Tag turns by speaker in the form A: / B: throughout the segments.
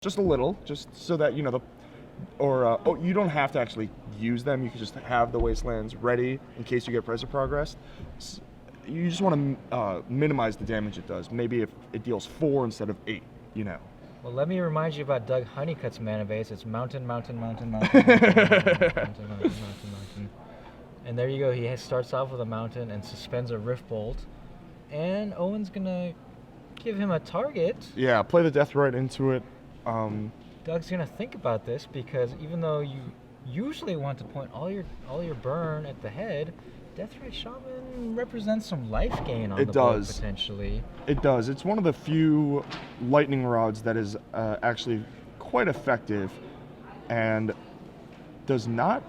A: Just a little, just so that, you know, you don't have to actually use them. You can just have the wastelands ready in case you get Price of Progress. You just want to minimize the damage it does. Maybe if it deals 4 instead of 8, you know.
B: Well, let me remind you about Doug Honeycutt's mana base. It's mountain, mountain, mountain, mountain, mountain, mountain, mountain, mountain. And there you go. He starts off with a mountain and suspends a Rift Bolt. And Owen's going to give him a target.
A: Yeah, play the Death Right into it.
B: Doug's going to think about this because even though you usually want to point all your burn at the head, Deathrite Shaman represents some life gain on the board potentially.
A: It does. It's one of the few lightning rods that is actually quite effective and does not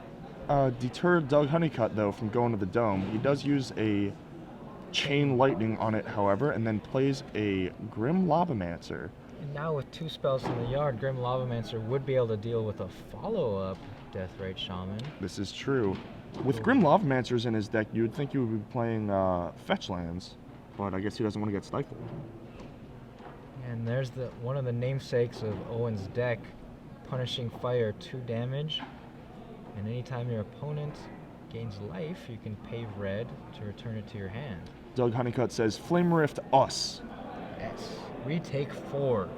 A: deter Doug Honeycutt, though, from going to the dome. He does use a chain lightning on it, however, and then plays a Grim Lavamancer.
B: And now with 2 spells in the yard, Grim Lavamancer would be able to deal with a follow-up Deathrite Shaman.
A: This is true. With Grim Lavamancers in his deck, you would think you would be playing fetch lands, but I guess he doesn't want to get stifled.
B: And there's one of the namesakes of Owen's deck, Punishing Fire, 2 damage. And anytime your opponent gains life, you can pay red to return it to your hand.
A: Doug Honeycutt says, Flame Rift us.
B: Yes. Retake 4.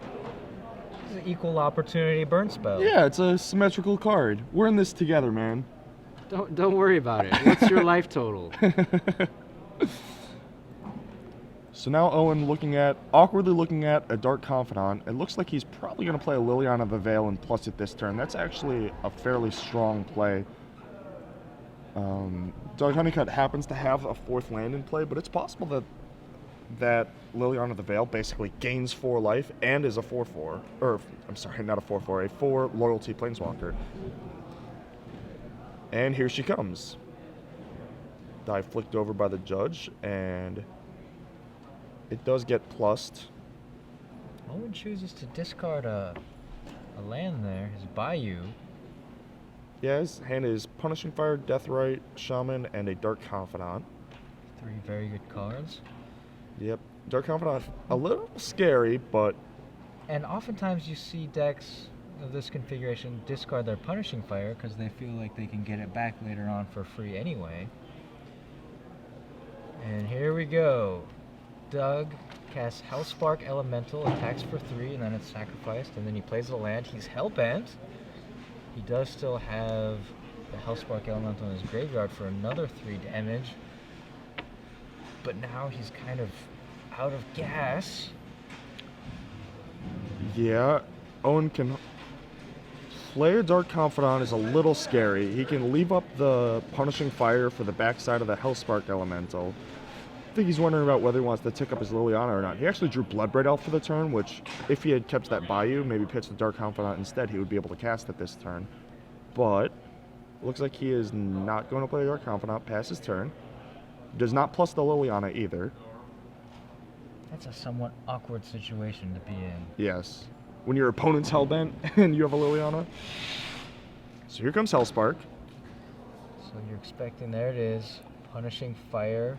B: This is an equal opportunity burn spell.
A: Yeah, it's a symmetrical card. We're in this together, man.
C: Don't worry about it. What's your life total?
A: So now Owen awkwardly looking at a Dark Confidant. It looks like he's probably going to play a Liliana of the Veil and plus it this turn. That's actually a fairly strong play. Doug Honeycutt happens to have a 4th land in play, but it's possible that Liliana of the Veil basically gains 4 life and is a 4/4. Or, I'm sorry, not a 4/4, a 4 loyalty Planeswalker. And here she comes. Die flicked over by the judge, and it does get plussed.
B: Owen chooses to discard a land there, his Bayou.
A: Yeah, his hand is Punishing Fire, Deathrite, Shaman, and a Dark Confidant.
B: 3 very good cards.
A: Yep. Dark Confidant, a little scary, but...
B: And oftentimes you see decks of this configuration discard their Punishing Fire because they feel like they can get it back later on for free anyway. And here we go. Doug casts Hellspark Elemental, attacks for 3, and then it's sacrificed, and then he plays a land. He's Hellbent. He does still have the Hellspark Elemental in his graveyard for another 3 damage. But now he's kind of out of gas.
A: Yeah, Owen can play a Dark Confidant is a little scary. He can leave up the Punishing Fire for the backside of the Hellspark Elemental. I think he's wondering about whether he wants to tick up his Liliana or not. He actually drew Bloodbraid Elf for the turn, which, if he had kept that Bayou, maybe pitched the Dark Confidant instead, he would be able to cast it this turn. But, looks like he is not going to play Dark Confidant past his turn. Does not plus the Liliana either.
B: That's a somewhat awkward situation to be in.
A: Yes. When your opponent's Hellbent and you have a Liliana. So here comes Hellspark.
B: So you're expecting, there it is, Punishing Fire.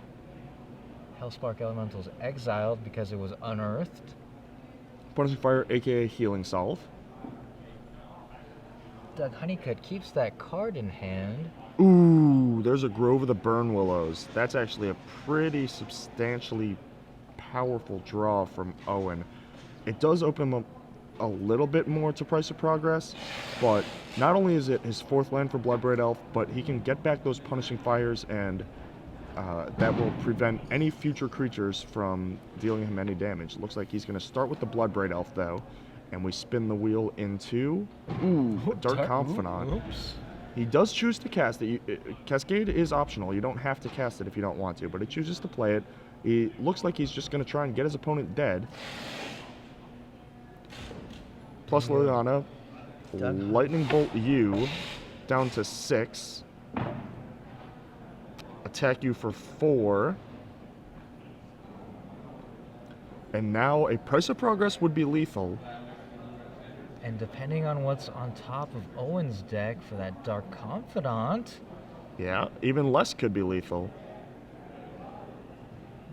B: Hellspark Elemental's exiled because it was unearthed.
A: Punishing Fire, aka Healing Salve.
B: Doug Honeycutt keeps that card in hand.
A: Ooh, there's a Grove of the Burn Willows. That's actually a pretty substantially powerful draw from Owen. It does open him up a little bit more to Price of Progress, but not only is it his 4th land for Bloodbraid Elf, but he can get back those Punishing Fires, and that will prevent any future creatures from dealing him any damage. Looks like he's going to start with the Bloodbraid Elf, though, and we spin the wheel into Dark Confidant.
B: Oops.
A: He does choose to cast it. Cascade is optional. You don't have to cast it if you don't want to, but he chooses to play it. He looks like he's just going to try and get his opponent dead. Plus Liliana. Lightning Bolt you down to 6. Attack you for 4. And now a Price of Progress would be lethal.
B: And depending on what's on top of Owen's deck for that Dark Confidant...
A: Yeah, even less could be lethal.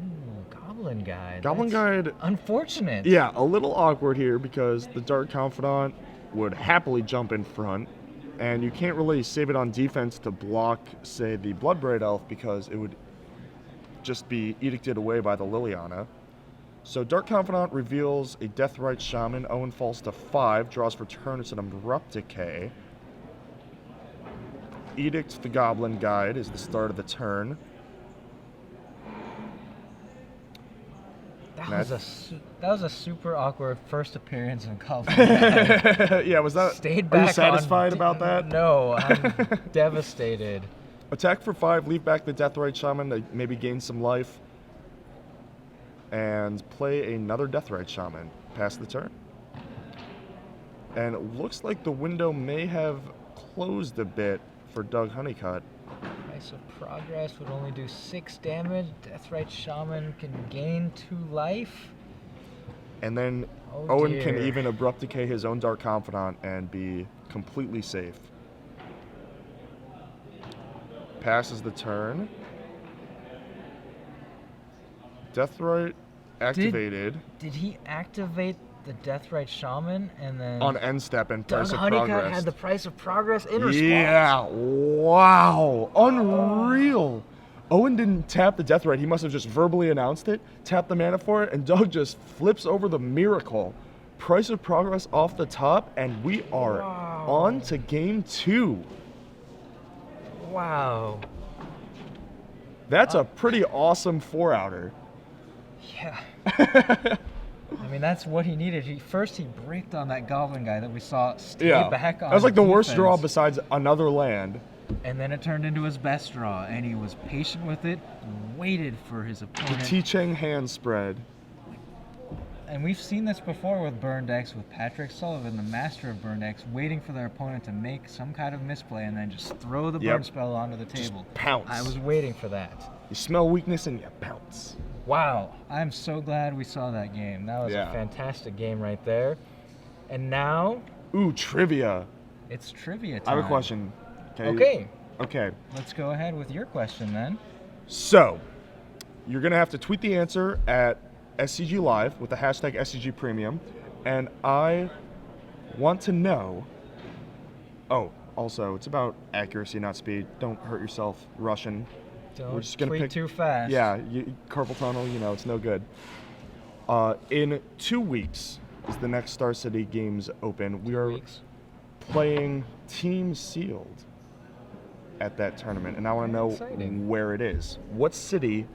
B: Ooh, Goblin Goblin Guide.
A: Goblin
B: That's
A: Guide,
B: unfortunate.
A: yeah, a little awkward here because the Dark Confidant would happily jump in front, and you can't really save it on defense to block, say, the Bloodbraid Elf because it would just be edicted away by the Liliana. So Dark Confidant reveals a Deathrite Shaman. Owen falls to 5, draws for turn. It's an Abrupt Decay. Edict the Goblin Guide is the start of the turn.
B: That was a super awkward first appearance in Goblin Guide.
A: Yeah, was that?
B: Stayed
A: Are you
B: back
A: satisfied about that?
B: No, I'm devastated.
A: Attack for 5, leave back the Deathrite Shaman to maybe gain some life. And play another Deathrite Shaman. Pass the turn. And it looks like the window may have closed a bit for Doug Honeycutt.
B: Price of Progress would only do 6 damage. Deathrite Shaman can gain 2 life.
A: And then
B: Oh,
A: Owen
B: dear.
A: can even Abrupt Decay his own Dark Confidant and be completely safe. Passes the turn. Deathrite activated
B: Did he activate the Deathrite Shaman and then
A: on end step and
B: Doug
A: Price of
B: Honeycutt
A: Progress.
B: had the Price of Progress in response?
A: Yeah, wow, unreal. Owen didn't tap the Deathrite. He must have just verbally announced it, tapped the mana for it, and Doug just flips over the miracle. Price of Progress off the top, and we are on to game 2.
B: Wow.
A: That's a pretty awesome 4-outer.
B: Yeah. I mean, that's what he needed. He braked on that Goblin Guy that we saw stay back on
A: that was like the worst
B: defense.
A: draw besides another land.
B: And then it turned into his best draw, and he was patient with it, waited for his
A: The
B: opponent.
A: T-Chang hand spread.
B: And we've seen this before with burn decks, with Patrick Sullivan, the master of burn decks, waiting for their opponent to make some kind of misplay and then just throw the burn spell onto the table.
A: Pounce.
B: I was waiting for that.
A: You smell weakness and you pounce.
B: Wow. I'm so glad we saw that game. That was a fantastic game right there. And now,
A: Ooh, trivia.
B: it's trivia time.
A: I have a question.
B: Okay.
A: Okay.
B: Let's go ahead with your question then.
A: So, you're going to have to tweet the answer at SCG Live with the hashtag SCG Premium. And I want to know... Oh, also, it's about accuracy, not speed. Don't hurt yourself rushing.
B: Don't
A: We're just gonna
B: tweet
A: pick
B: too fast.
A: Yeah, carpal tunnel, it's no good. In 2 weeks is the next Star City Games Open. We are playing Team Sealed at that tournament, and I want to know where it is. What city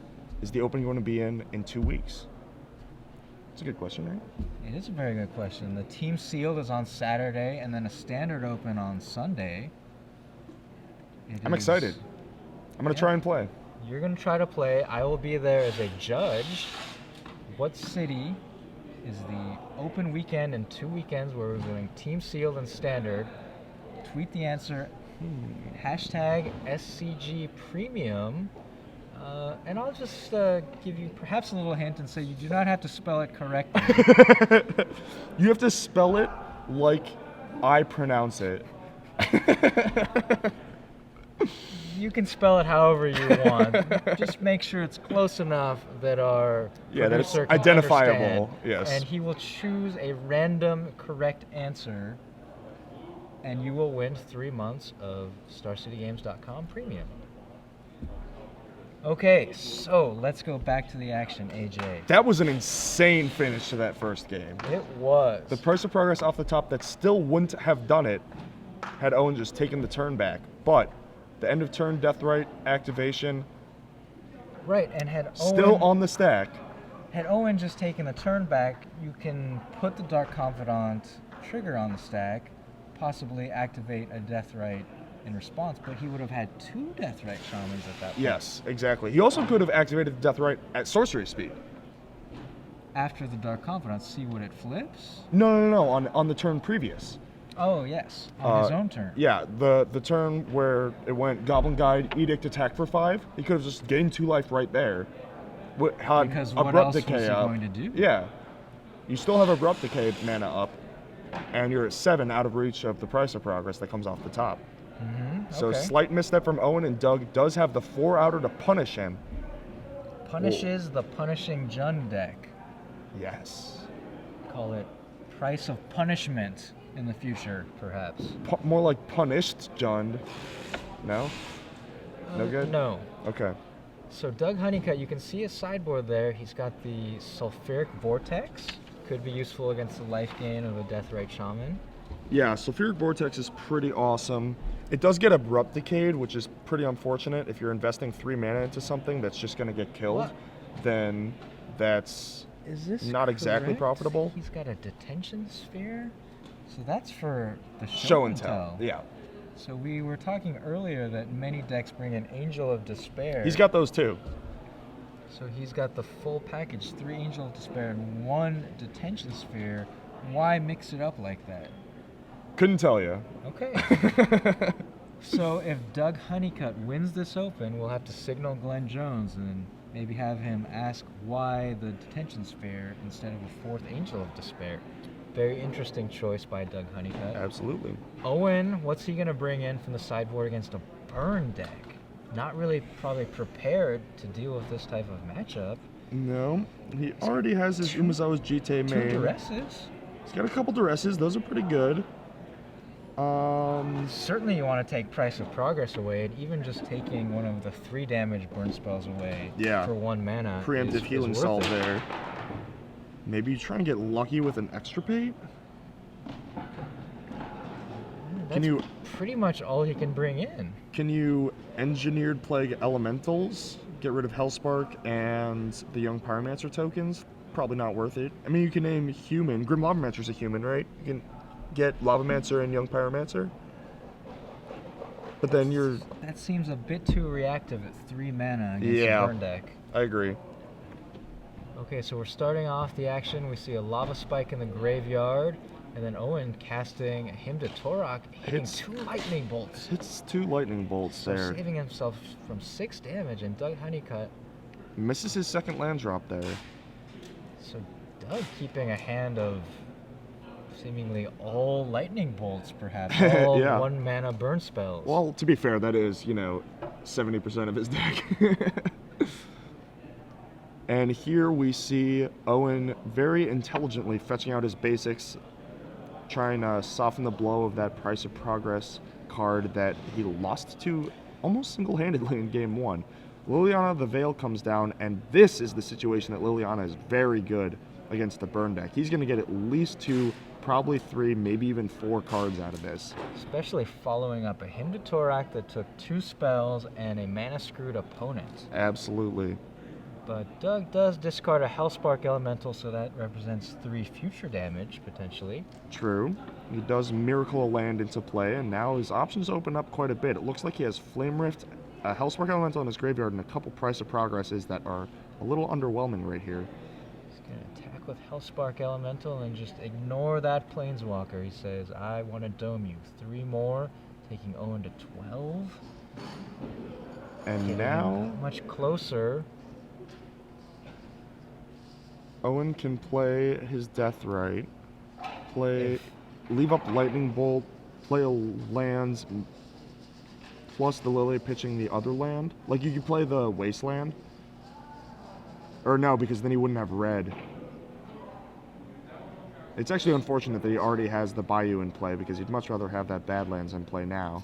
A: is the Open going to be in 2 weeks? It's a good question, right?
B: It is a very good question. The Team Sealed is on Saturday, and then a Standard Open on Sunday.
A: I'm excited. I'm going to try and play.
B: You're going to try to play. I will be there as a judge. What city is the open weekend in 2 weekends where we're doing Team Sealed and Standard? Tweet the answer, hashtag SCG Premium, and I'll just give you perhaps a little hint and say you do not have to spell it correctly.
A: You have to spell it like I pronounce it.
B: You can spell it however you want. Just make sure it's close enough that our
A: that it's
B: producer can
A: identifiable.
B: understand.
A: Yes.
B: And he will choose a random correct answer, and you will win 3 months of StarCityGames.com Premium. Okay, so let's go back to the action, AJ.
A: That was an insane finish to that first game.
B: It was.
A: The Price of Progress off the top that still wouldn't have done it had Owen just taken the turn back. But the end of turn Deathrite activation
B: Right, and had Owen
A: still on the stack.
B: Had Owen just taken the turn back, you can put the Dark Confidant trigger on the stack, possibly activate a Deathrite in response, but he would have had 2 Deathrite Shamans at that point.
A: Yes, exactly. He also could have activated the Deathrite at sorcery speed.
B: After the Dark Confidant, see what it flips?
A: No, on the turn previous.
B: Oh, yes, on his own turn.
A: Yeah, the turn where it went Goblin Guide, Edict, attack for 5. He could have just gained 2 life right there.
B: Because what
A: Abrupt
B: else was
A: Decay
B: he
A: up.
B: going to do?
A: Yeah. You still have Abrupt Decay mana up, and you're at 7 out of reach of the Price of Progress that comes off the top.
B: Mm-hmm.
A: So
B: okay.
A: slight misstep from Owen, and Doug does have the 4-outer to punish him.
B: punishes the Punishing Jund deck.
A: Yes.
B: Call it Price of Punishment in the future, perhaps.
A: More like punished, Jund. No? No good?
B: No.
A: Okay.
B: So Doug Honeycutt, you can see his sideboard there. He's got the Sulfuric Vortex. Could be useful against the life gain of a Deathrite Shaman.
A: Yeah, Sulfuric Vortex is pretty awesome. It does get Abrupt Decayed, which is pretty unfortunate. If you're investing 3 mana into something that's just going to get killed,
B: What?
A: then that's
B: Is this
A: not exactly
B: correct?
A: profitable.
B: He's got a Detention Sphere? So that's for the
A: Show and tell. Yeah.
B: So we were talking earlier that many decks bring an Angel of Despair.
A: He's got those too.
B: So he's got the full package, 3 Angel of Despair and 1 Detention Sphere. Why mix it up like that?
A: Couldn't tell you.
B: Okay. So if Doug Honeycutt wins this open, we'll have to signal Glenn Jones and maybe have him ask why the Detention Sphere instead of a 4th Angel of Despair. Very interesting choice by Doug Honeycutt.
A: Absolutely.
B: Owen, what's he going to bring in from the sideboard against a burn deck? Not really probably prepared to deal with this type of matchup.
A: No, he already has his Umezawa's Jite
B: 2
A: main.
B: Duresses.
A: He's got a couple Duresses. Those are pretty good.
B: Certainly you want to take Price of Progress away, and even just taking one of the 3 damage burn spells away
A: Yeah.
B: for 1 mana
A: Preemptive
B: is
A: healing
B: worth
A: salve
B: it.
A: there. Maybe you try and get lucky with an Extirpate?
B: That's
A: you-
B: pretty much all he can bring in.
A: Can you Engineered Plague Elementals? Get rid of Hellspark and the Young Pyromancer tokens? Probably not worth it. I mean, you can name human. Grim Lavamancer's a human, right? You can get Lavamancer and Young Pyromancer. But then you're...
B: That seems a bit too reactive at 3 mana against
A: Yeah.
B: a burn deck.
A: I agree.
B: Okay, so we're starting off the action. We see a Lava Spike in the graveyard, and then Owen casting Hymn to Torok, hitting
A: Hits-
B: 2 Lightning Bolts.
A: Hits 2 lightning bolts
B: So
A: there.
B: saving himself from 6 damage, and Doug Honeycutt.
A: Misses his second land drop there.
B: So Doug keeping a hand of seemingly all Lightning Bolts, perhaps. All
A: Yeah.
B: 1 mana burn spells.
A: Well, to be fair, that is, 70% of his deck. And here we see Owen very intelligently fetching out his basics, trying to soften the blow of that Price of Progress card that he lost to almost single-handedly in game 1. Liliana of the Veil comes down, and this is the situation that Liliana is very good against the burn deck. He's going to get at least 2, probably 3, maybe even 4 cards out of this.
B: Especially following up a Hymn to Torok that took 2 spells and a mana-screwed opponent.
A: Absolutely.
B: But Doug does discard a Hellspark Elemental, so that represents 3 future damage, potentially.
A: True. He does Miracle a land into play, and now his options open up quite a bit. It looks like he has Flame Rift, a Hellspark Elemental in his graveyard, and a couple Price of Progresses that are a little underwhelming right here.
B: He's going to attack with Hellspark Elemental and just ignore that Planeswalker. He says, I want to dome you. 3 more, taking Owen to 12.
A: And
B: Getting
A: now
B: much closer.
A: Owen can play his Deathrite, leave up Lightning Bolt, play a lands, plus the Lily pitching the other land. Like, you could play the Wasteland. Or no, because then he wouldn't have red. It's actually unfortunate that he already has the Bayou in play, because he'd much rather have that Badlands in play now.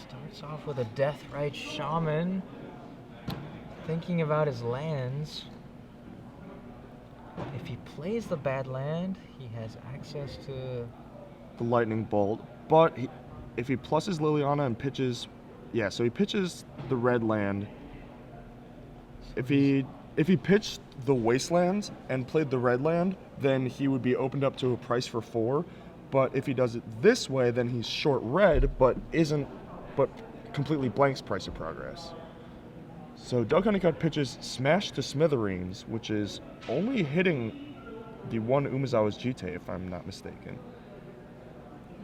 B: Starts off with a Deathrite Shaman. Thinking about his lands. If he plays the bad land, he has access to...
A: The Lightning Bolt. But if he pluses Liliana and pitches... Yeah, so he pitches the red land. If he pitched the Wasteland and played the red land, then he would be opened up to a price for 4. But if he does it this way, then he's short red, but completely blanks Price of Progress. So Doug Honeycutt pitches Smash to Smithereens, which is only hitting the 1 Umezawa's Jite, if I'm not mistaken.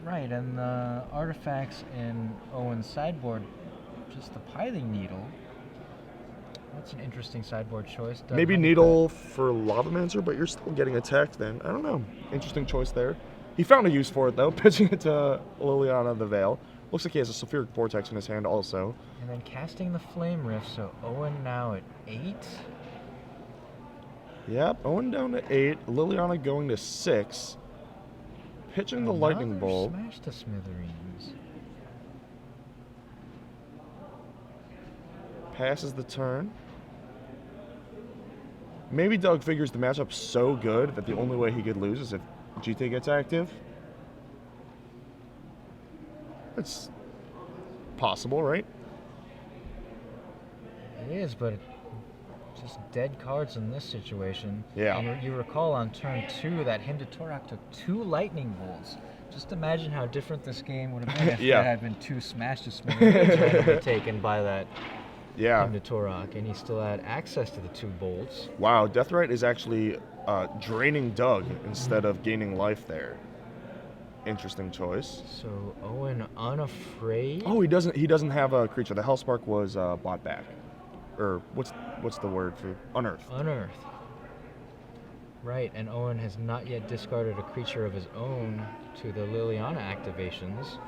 B: Right, and the artifacts in Owen's sideboard, just the Piling Needle. That's an interesting sideboard choice. Doug
A: Maybe
B: Honeycutt.
A: Needle for Lavamancer, but you're still getting attacked then. I don't know. Interesting choice there. He found a use for it, though, pitching it to Liliana of the Veil. Looks like he has a Sulfuric Vortex in his hand also.
B: And then casting the Flame Rift, so Owen now at 8.
A: Yep, Owen down to 8. Liliana going to 6. Pitching the Lightning
B: Another
A: Bolt.
B: Smash to Smithereens.
A: Passes the turn. Maybe Doug figures the matchup's so good that the only way he could lose is if GT gets active. It's possible, right?
B: It is, but just dead cards in this situation.
A: Yeah.
B: And you recall on turn 2 that Torak took 2 Lightning Bolts. Just imagine how different this game would have been if
A: Yeah.
B: there had been 2 Smash to Smithereens randomly taken by that
A: Yeah.
B: Torak, and he still had access to the 2 bolts.
A: Wow, Deathrite is actually draining Doug instead of gaining life there. Interesting choice.
B: So Owen unafraid.
A: Oh, he doesn't have a creature. The Hellspark was bought back. Or what's the word for unearthed?
B: Unearthed. Right, and Owen has not yet discarded a creature of his own to the Liliana activations.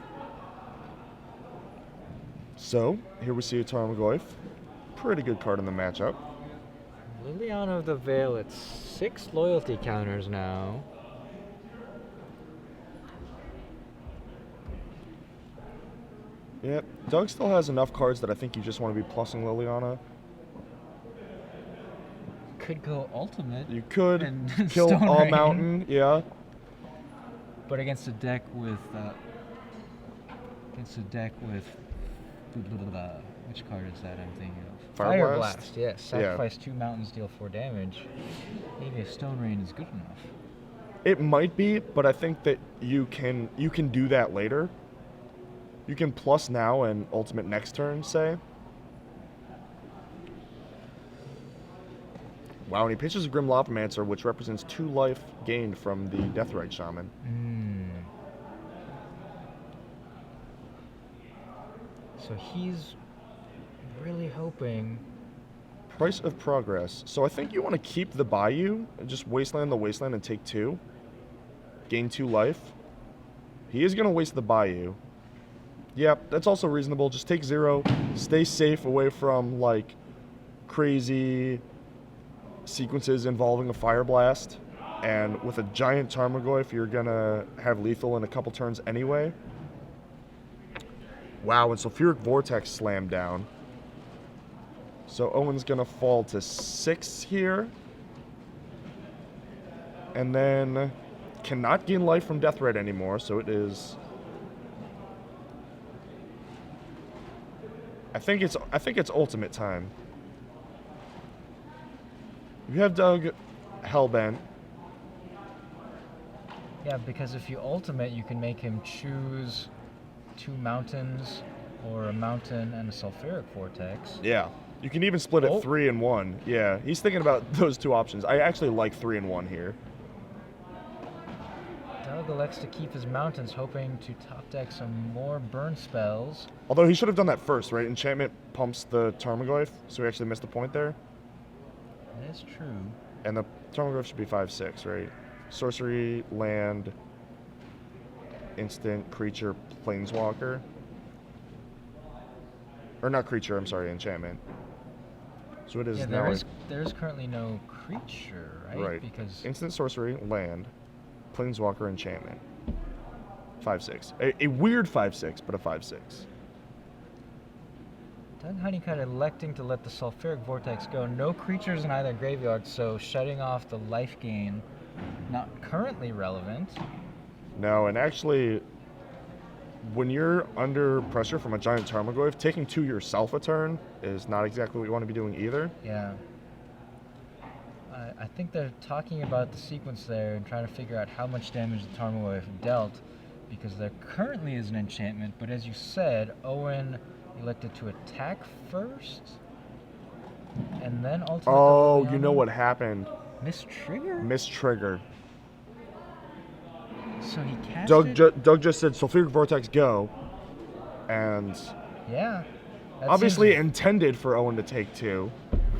A: So, here we see a Tarmogoyf. Pretty good card in the matchup.
B: Liliana of the Veil at 6 loyalty counters now.
A: Yep, Doug still has enough cards that I think you just want to be plussing Liliana.
B: Could go ultimate.
A: You could
B: And
A: kill
B: Stone
A: all
B: Rain.
A: mountain, yeah.
B: But against a deck with which card is that I'm thinking of?
A: Fire
B: Fire
A: Blast?
B: Blast, yes. Sacrifice 2 mountains, deal 4 damage. Maybe a Stone Rain is good enough.
A: It might be, but I think that you can do that later. You can plus now and ultimate next turn, say. Wow, and he pitches a Grim Lavamancer, which represents 2 life gained from the Deathrite Shaman.
B: So he's really hoping.
A: Price of Progress. So I think you want to keep the Bayou and just wasteland the wasteland and take 2. Gain 2 life. He is going to waste the Bayou. Yep, that's also reasonable. Just take 0. Stay safe away from, like, crazy sequences involving a Fire Blast. And with a giant Tarmogoyf, you're going to have lethal in a couple turns anyway. Wow, and Sulfuric Vortex slammed down. So Owen's going to fall to 6 here. And then cannot gain life from Deathrite anymore, so it is... I think it's ultimate time. You have Doug Hellbent.
B: Yeah, because if you ultimate, you can make him choose 2 mountains or a mountain and a Sulfuric Vortex.
A: Yeah. You can even split it 3 and 1. Yeah, he's thinking about those 2 options. I actually like 3 and 1 here.
B: Doug elects to keep his mountains, hoping to top deck some more burn spells.
A: Although he should have done that first, right? Enchantment pumps the Tarmogoyf, so he actually missed the point there.
B: That is true.
A: And the Tarmogoyf should be 5/6, right? Sorcery, land, instant, creature, planeswalker. Or not creature, I'm sorry, enchantment. So it is now.
B: There is currently no creature, right?
A: Right.
B: Because
A: Instant, sorcery, land, planeswalker, enchantment. 5/6. A weird 5/6, but a 5/6.
B: Doug Honeycutt electing to let the Sulfuric Vortex go. No creatures in either graveyard, so shutting off the life gain. Not currently relevant.
A: No, and actually, when you're under pressure from a giant Tarmogoyf, taking 2 yourself a turn is not exactly what you want to be doing either.
B: Yeah. I think they're talking about the sequence there and trying to figure out how much damage the Tarmogoyf dealt, because there currently is an enchantment, but as you said, Owen elected to attack first, and then ultimately...
A: Oh, you know what happened?
B: Mistrigger?
A: Mistrigger.
B: So he cast
A: Doug just said Sulfuric Vortex go, and
B: yeah, that
A: obviously
B: seems
A: intended for Owen to take 2.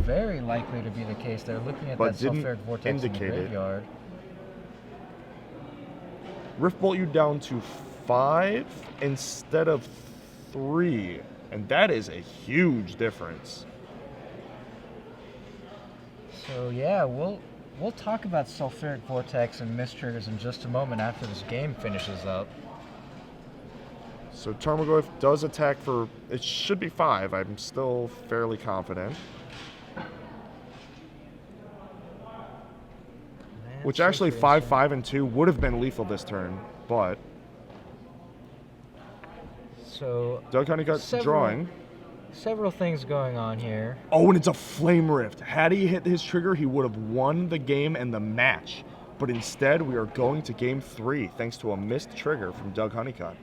B: very likely to be the case. They're looking at
A: But
B: that
A: didn't
B: Sulfuric Vortex in the
A: indicate it.
B: graveyard.
A: Rift Bolt you down to 5 instead of 3, and that is a huge difference.
B: So yeah, we'll talk about Sulfuric Vortex and Mist Triggers in just a moment after this game finishes up.
A: So Tarmogoyf does attack for, it should be 5. I'm still fairly confident. Which actually 5, 5, and 2 would have been lethal this turn, but
B: so
A: Doug Honeycutt drawing.
B: Several things going on here.
A: Oh, and it's a Flame Rift. Had he hit his trigger, he would have won the game and the match. But instead, we are going to game 3 thanks to a missed trigger from Doug Honeycutt.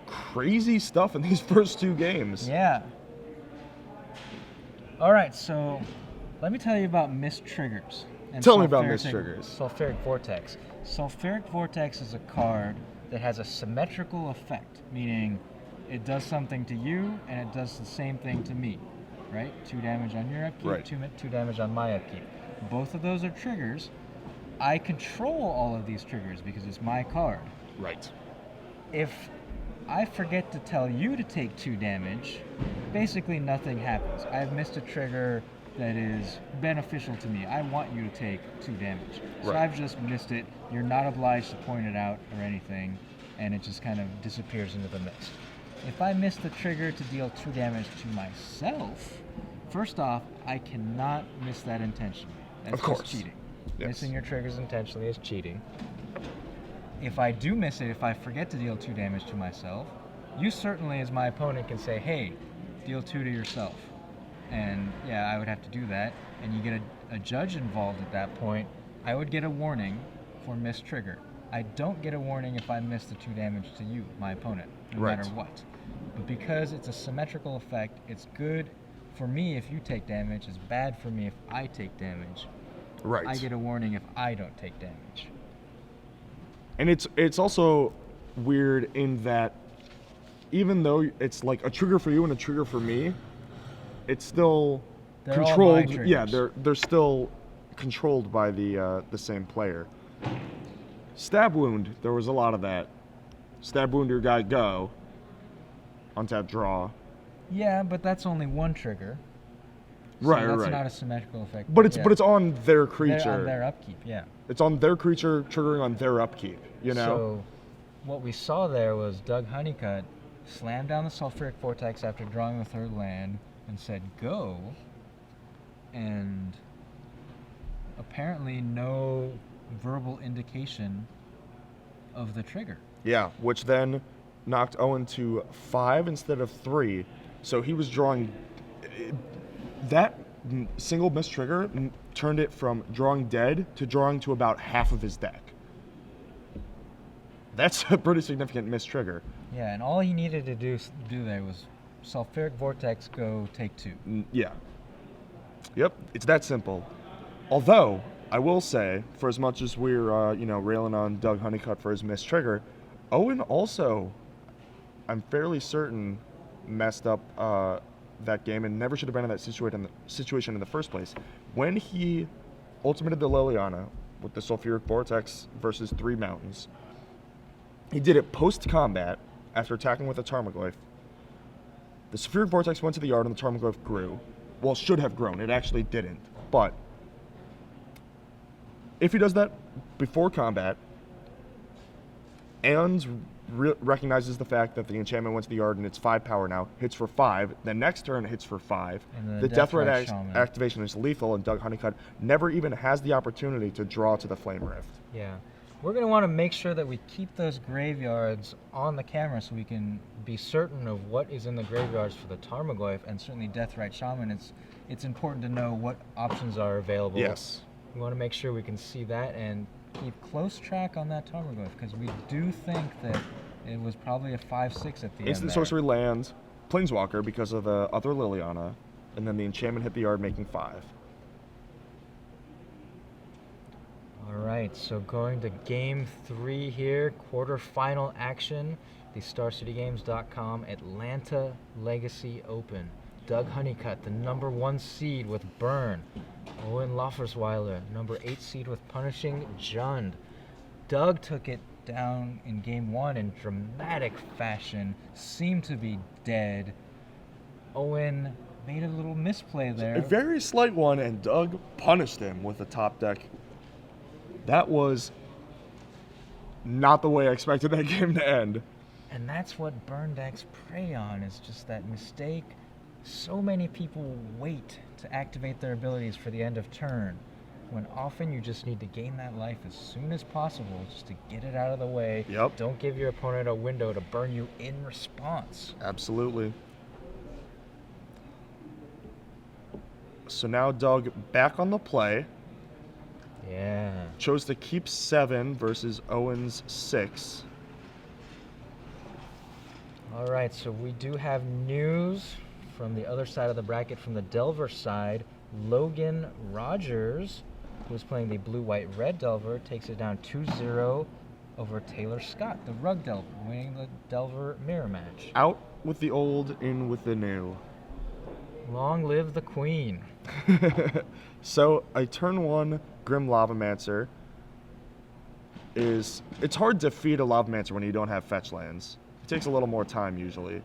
A: Crazy stuff in these first 2 games.
B: Yeah. All right, so let me tell you about missed triggers. And
A: Tell me about missed triggers.
B: Sulfuric Vortex. Sulfuric Vortex is a card that has a symmetrical effect, meaning it does something to you and it does the same thing to me, right? 2 damage on your upkeep,
A: Right.
B: 2 damage on my upkeep. Both of those are triggers. I control all of these triggers because it's my card.
A: Right.
B: If I forget to tell you to take 2 damage, basically nothing happens. I've missed a trigger that is beneficial to me. I want you to take 2 damage. So
A: Right.
B: I've just missed it. You're not obliged to point it out or anything, and it just kind of disappears into the mist. If I miss the trigger to deal 2 damage to myself, first off, I cannot miss that intentionally. That's
A: Of course.
B: just cheating.
A: Yes.
B: Missing your triggers intentionally is cheating. If I do miss it, if I forget to deal 2 damage to myself, you certainly, as my opponent, can say, hey, deal 2 to yourself. And yeah, I would have to do that. And you get a judge involved at that point. I would get a warning for missed trigger. I don't get a warning if I miss the 2 damage to you, my opponent, no
A: Right.
B: matter what. But because it's a symmetrical effect, it's good for me if you take damage, it's bad for me if I take damage.
A: Right.
B: I get a warning if I don't take damage.
A: And it's also weird in that even though it's like a trigger for you and a trigger for me, it's still
B: They're all my
A: controlled.
B: triggers.
A: Yeah, they're still controlled by the same player. Stab Wound, there was a lot of that. Stab Wound your guy, go. Untap draw.
B: Yeah, but that's only one trigger. So
A: Right,
B: that's
A: right.
B: not a symmetrical effect.
A: But it's
B: yeah.
A: but it's on their
B: They're
A: creature.
B: on their upkeep, yeah.
A: It's on their creature triggering on their upkeep. You know.
B: So what we saw there was Doug Honeycutt slammed down the Sulfuric Vortex after drawing the 3rd land and said go, and apparently no verbal indication of the trigger.
A: Yeah, which then knocked Owen to 5 instead of 3. So he was drawing. That single miss trigger turned it from drawing dead to drawing to about half of his deck. That's a pretty significant miss trigger.
B: Yeah, and all he needed to do there was Sulfuric Vortex go take 2.
A: Yeah. Yep, it's that simple. Although, I will say, for as much as we're, railing on Doug Honeycutt for his missed trigger, Owen also, I'm fairly certain, messed up that game and never should have been in that situation in the first place. When he ultimated the Liliana with the Sulfuric Vortex versus 3 mountains, he did it post-combat after attacking with a Tarmogoyf. The Sulfuric Vortex went to the yard and the Tarmogoyf grew. Well, should have grown. It actually didn't. But if he does that before combat and recognizes the fact that the enchantment went to the yard and it's 5 power now, hits for 5, the next turn hits for 5.
B: And
A: The Deathrite
B: Shaman.
A: activation is lethal, and Doug Honeycutt never even has the opportunity to draw to the Flame Rift.
B: Yeah. We're going to want to make sure that we keep those graveyards on the camera so we can be certain of what is in the graveyards for the Tarmogoyf and certainly Deathrite Shaman. It's important to know what options are available.
A: Yes.
B: We want to make sure we can see that and keep close track on that Tarmogoyf because we do think that it was probably a 5-6 at the end.
A: Instant
B: there.
A: sorcery land, Planeswalker because of the other Liliana, and then the enchantment hit the yard making 5.
B: All right, so going to game 3 here, quarterfinal action, the StarCityGames.com Atlanta Legacy Open. Doug Honeycutt, the number 1 seed with Burn. Owen Laufersweiler, number 8 seed with Punishing Jund. Doug took it down in game 1 in dramatic fashion, seemed to be dead. Owen made a little misplay there.
A: A very slight one, and Doug punished him with a top deck. That was not the way I expected that game to end.
B: And that's what burn decks prey on, is just that mistake. So many people wait to activate their abilities for the end of turn, when often you just need to gain that life as soon as possible just to get it out of the way.
A: Yep.
B: Don't give your opponent a window to burn you in response.
A: Absolutely. So now Doug back on the play.
B: Yeah.
A: Chose to keep 7 versus Owen's 6.
B: All right, so we do have news from the other side of the bracket, from the Delver side. Logan Rogers, who is playing the blue-white-red Delver, takes it down 2-0 over Taylor Scott, the Rug Delver, winning the Delver mirror match.
A: Out with the old, in with the new.
B: Long live the Queen.
A: So a turn 1 Grim Lavamancer it's hard to defeat a Lavamancer when you don't have fetch lands. It takes a little more time usually.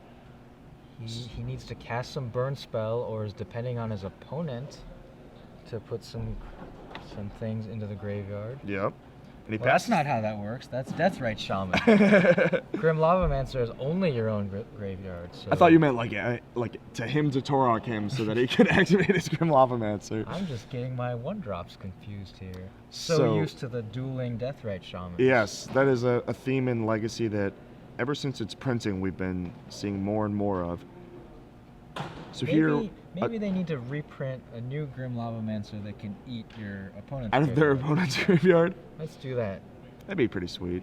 B: He needs to cast some burn spell, or is depending on his opponent to put some things into the graveyard.
A: Yep. And he
B: Well, that's
A: passes.
B: not how that works. That's Deathrite Shaman. Grim Lavamancer is only your own graveyard. So
A: I thought you meant like to him to Torok him so that he could activate his Grim Lavamancer.
B: I'm just getting my 1-drops confused here. So
A: So-
B: used to the dueling Deathrite Shaman.
A: Yes, that is a theme in Legacy that ever since its printing we've been seeing more and more of. So here,
B: Maybe they need to reprint a new Grim Lavamancer that can eat your opponent's
A: out of their
B: graveyard.
A: opponent's graveyard,
B: Let's do that.
A: that'd be pretty sweet.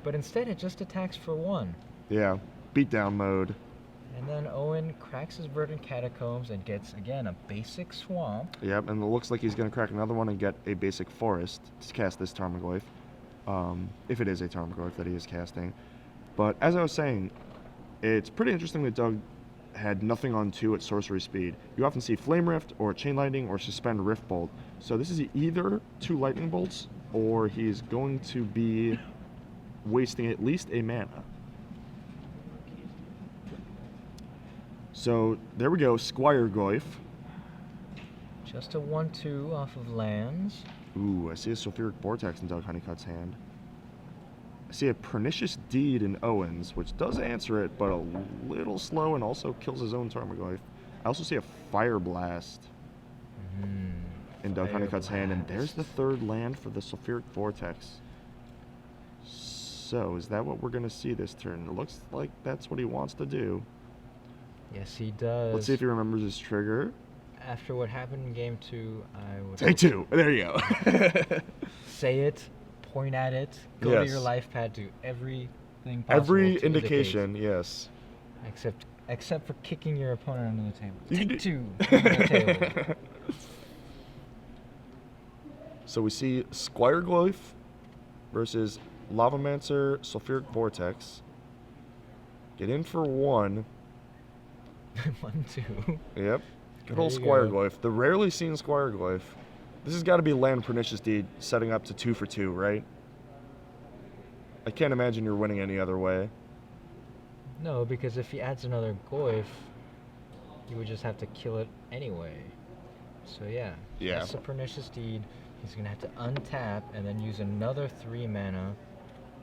B: But instead it just attacks for 1.
A: Yeah, beatdown mode.
B: And then Owen cracks his Verdant Catacombs and gets, again, a basic swamp.
A: Yep, and it looks like he's going to crack another one and get a basic forest to cast this Tarmogoyf. If it is a Tarmogoyf that he is casting. But as I was saying, it's pretty interesting that Doug had nothing on 2 at sorcery speed. You often see Flame Rift or Chain Lightning or Suspend Rift Bolt. So this is either 2 Lightning Bolts or he's going to be wasting at least a mana. So there we go, Squire Goyf.
B: Just a 1/2 off of lands.
A: Ooh, I see a Sulfuric Vortex in Doug Honeycutt's hand. I see a Pernicious Deed in Owen's, which does answer it, but a little slow and also kills his own Tarmogoyf. I also see a Fire Blast in Doug
B: Fire
A: Honeycutt's hand, and there's
B: Blast.
A: the 3rd land for the Sulfuric Vortex. So, is that what we're going to see this turn? It looks like that's what he wants to do.
B: Yes, he does.
A: Let's see if he remembers his trigger.
B: After what happened in game 2, I would
A: Take 2. There you go.
B: say it, point at it, go to
A: Yes.
B: your life pad, do everything possible
A: Every
B: to
A: indication, yes.
B: indicate, except for kicking your opponent under the table.
A: You can
B: Take
A: do-
B: 2 under the table.
A: So we see Squire Gloif versus Lavamancer Sulfuric Vortex. Get in for 1.
B: 1/2.
A: Yep. Good
B: There
A: old
B: you
A: Squire
B: go.
A: Gloif. The rarely seen Squire Gloif. This has got to be Land Pernicious Deed setting up to 2 for 2, right? I can't imagine you're winning any other way.
B: No, because if he adds another Goyf, you would just have to kill it anyway. So yeah.
A: Yeah.
B: That's a Pernicious Deed. He's going to have to untap and then use another 3 mana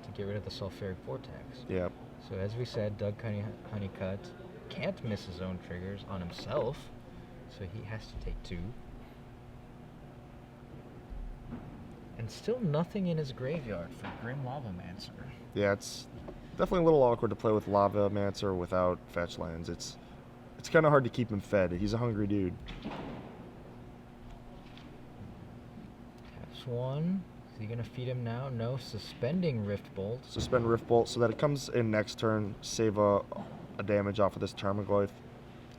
B: to get rid of the Sulfuric Vortex.
A: Yep.
B: So as we said, Doug Honeycutt can't miss his own triggers on himself, so he has to take 2. And still nothing in his graveyard for Grim Lavamancer.
A: Yeah, it's definitely a little awkward to play with Lavamancer without fetch lands. It's kind of hard to keep him fed. He's a hungry dude.
B: Taps 1. Is he going to feed him now? No. Suspending Rift Bolt.
A: Suspend Rift Bolt so that it comes in next turn. Save a damage off of this Tarmogoyf.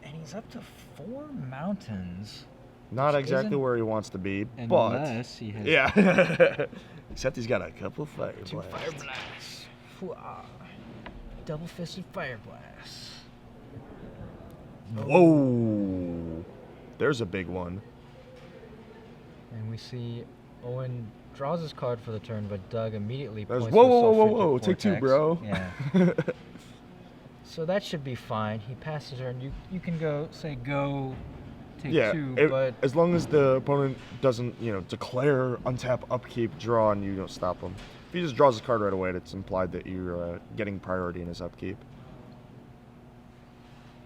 B: And he's up to 4 mountains.
A: Not
B: Which
A: exactly
B: isn't-
A: where he wants to be, but
C: Unless he has
A: yeah. Except he's got a couple of fire
B: 2
A: blasts.
B: Fire Blasts. Fwah. Double-fisted Fire Blast.
A: Whoa! There's a big one.
B: And we see Owen draws his card for the turn, but Doug immediately
A: That was,
B: points
A: whoa,
B: to a
A: whoa, whoa, whoa,
B: sulfuric
A: whoa, take two,
B: vortex.
A: bro.
B: Yeah. So that should be fine. He passes turn. You can go take
A: Yeah,
B: two,
A: it-
B: but
A: as long as the opponent doesn't, declare, untap, upkeep, draw, and you don't stop him. If he just draws his card right away, it's implied that you're getting priority in his upkeep.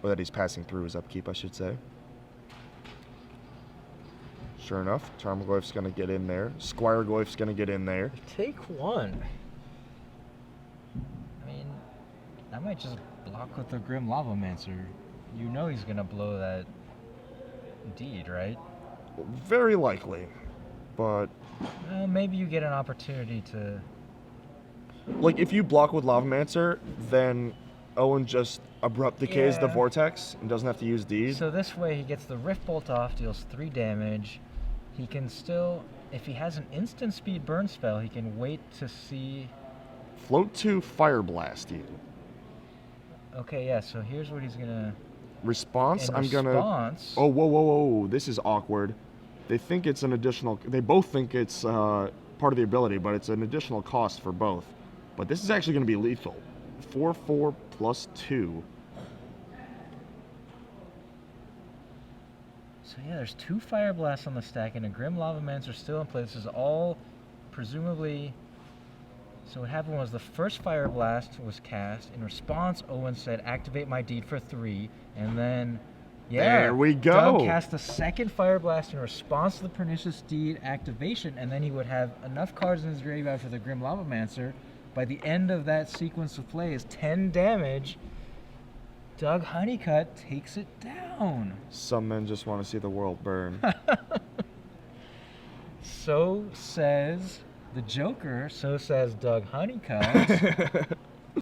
A: Or that he's passing through his upkeep, I should say. Sure enough, Tarmogoyf's going to get in there. Squiregoyf's going to get in there.
B: take one. I mean, I might just block with the Grim Lavamancer. You know he's gonna blow that deed, right?
A: Very likely. But,
B: Well, maybe you get an opportunity to.
A: like, if you block with Lavamancer, then Owen just abrupt decays the
B: Yeah.
A: vortex and doesn't have to use deed.
B: So this way he gets the Rift Bolt off, deals 3 damage. He can still, if he has an instant speed burn spell, he can wait to see.
A: Float to Fire Blast you.
B: Okay, yeah. So here's what he's gonna.
A: Response,
B: In
A: I'm gonna.
B: response,
A: Oh, whoa, whoa, whoa! This is awkward. They think it's an additional. They both think it's part of the ability, but it's an additional cost for both. But this is actually going to be lethal. 4/4 plus 2.
B: So yeah, there's 2 Fire Blasts on the stack and a Grim Lavamancer still in play. This is all presumably. So what happened was the first Fire Blast was cast. In response, Owen said, "Activate my deed for 3," and then, yeah,
A: There we
B: Doug
A: go.
B: cast the second Fire Blast in response to the Pernicious Deed activation, and then he would have enough cards in his graveyard for the Grim Lavamancer. By the end of that sequence of plays, 10 damage. Doug Honeycutt takes it down.
A: Some men just want to see the world burn.
B: So says the Joker, so says Doug Honeycutt.